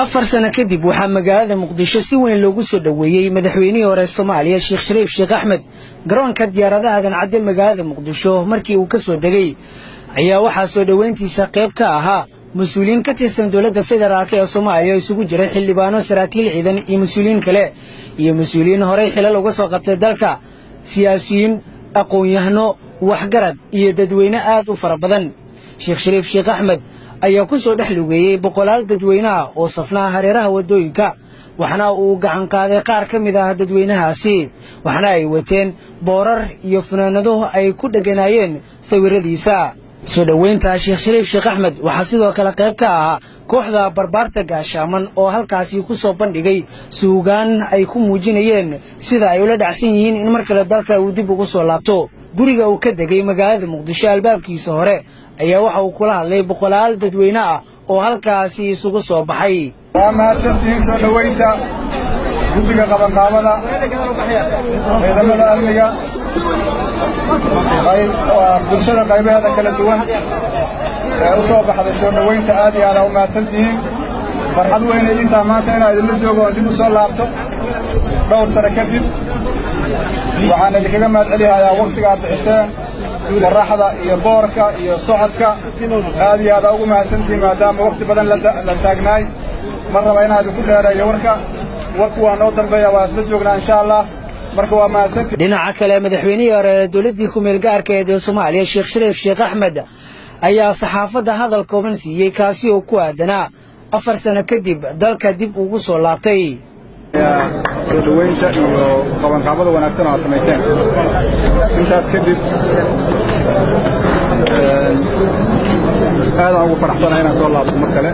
afar sano kadib waxaa magaalada muqdisho si weyn loogu soo dhoweeyey madaxweynihii hore Soomaaliya Sheekh Shariif Sheekh Axmed garoonka diyaaradaha Dancadde magaalada muqdisho markii uu ka soo degay ayaa waxaa soo dhoweyntiisa qayb ka ahaa mas'uuliyiin ka tirsan dowladda federaalka ee Soomaaliya isugu jiray xildhibaano saraakiil ciidan iyo mas'uuliyiin kale iyo mas'uuliyiin hore xilal uga soo qabtay dalka siyaasiyiin aqoon-yahano waxgarad iyo dadweyne aad u fara badan Sheekh Shariif Sheekh Axmed ayaa ku soo dhex lugeeyay boqolaal dadweynaha oo safnaa hareeraha wadooyinka waxna uu gacan qaaday qaar ka mid ah dadweynahaasi waxna ay wateen boorar iyo fanaanado ay ku dhaganaayeen sawiradiisa soo dhoweynta Sheekh Shariif Sheekh Axmed waxaa sidoo kale qayb ka ahaa kooxda barbaarta gaashaaman oo halkaasi ku soo bandhigay suugaan ay ku muujinayeen sida ay ula dhacsan yihiin in mar kale dalka uu dib ugu soo laabto guriga uu ka degay magaalada muqdisho albaabkiisa hore ayaa waxa uu kula hadlay boqolaal dadweyne ah oo halkaasi isugu soo baxay waa mahadsantihiin soo dhoweynta guddiga qabanqaabada ciidamada amniga bulshada qaybaheeda kala duwan ee u soo baxday soo dhoweynta aad iyo aad u mahadsantihiin farxad weyn intaa maanta inaa idinla joogo oo dib u soo laabto dhowr sano kadib waxaan idinkaga mahad celihayaa wakhtiga aad bixiseen qorraxda iyo boorka iyo socodka aad iyo aad ugu mahadsantihiin maadaama wakhti badan la taagnaay mar raba inaan idinku dheereeyo warku waa noo dambeeya waa isla joognaa insha allah marka waa mahadsantihiin dhinaca kale madaxweynihii hore ee dowladdii ku-meel gaarka ee Soomaaliya Sheekh Shariif Sheekh Axmed ayaa saxaafadda hadal kooban siiyey kaasi oo ku aadanaa 4 sano kadib dalka dib ugu soo laabtay soo dhoweynta iyo qabanqaabada wanaagsan oo samayseen intaas kadib aad ugu faraxsanahay inaan soo laabto mar kale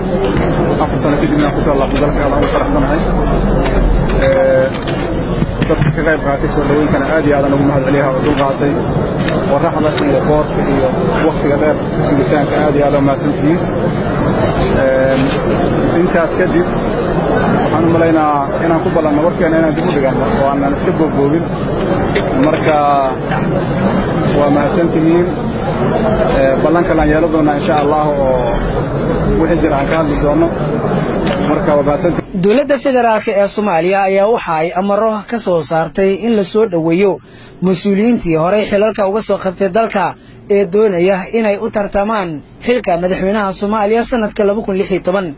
4 sano kadib inaan ku soo laabto dalka aad ugu faraxsanahay dadka ka qayb qaatay soo dhoweyntana aad iyo aad ugu mahad celiyaa oo dul qaatay qorraxda iyo boorka iyo waqtiga dheer sugitaanka aad iyo aad u mahadsantihiin intaas kadib waxaan u malaynaa inaan ku ballanno warkeena inaan dib u dhiganno oo aanan iska boobboobin marka waa mahadsantihiin ballan kale aan yeelan doonaa insha allah oo wixii jira aan ka hadli doono marka waa mahadsantihiin dowladda federaalka ee Soomaaliya ayaa waxa ay amaro ka soo saartay in la soo dhoweeyo mas'uuliyiintii hore xilalka uga soo qabtay dalka ee doonaya inay u tartamaan xilka madaxweynaha Soomaaliya sanadka 2016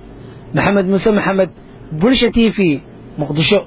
maxamed muuse maxamed bulsha TV muqdisho.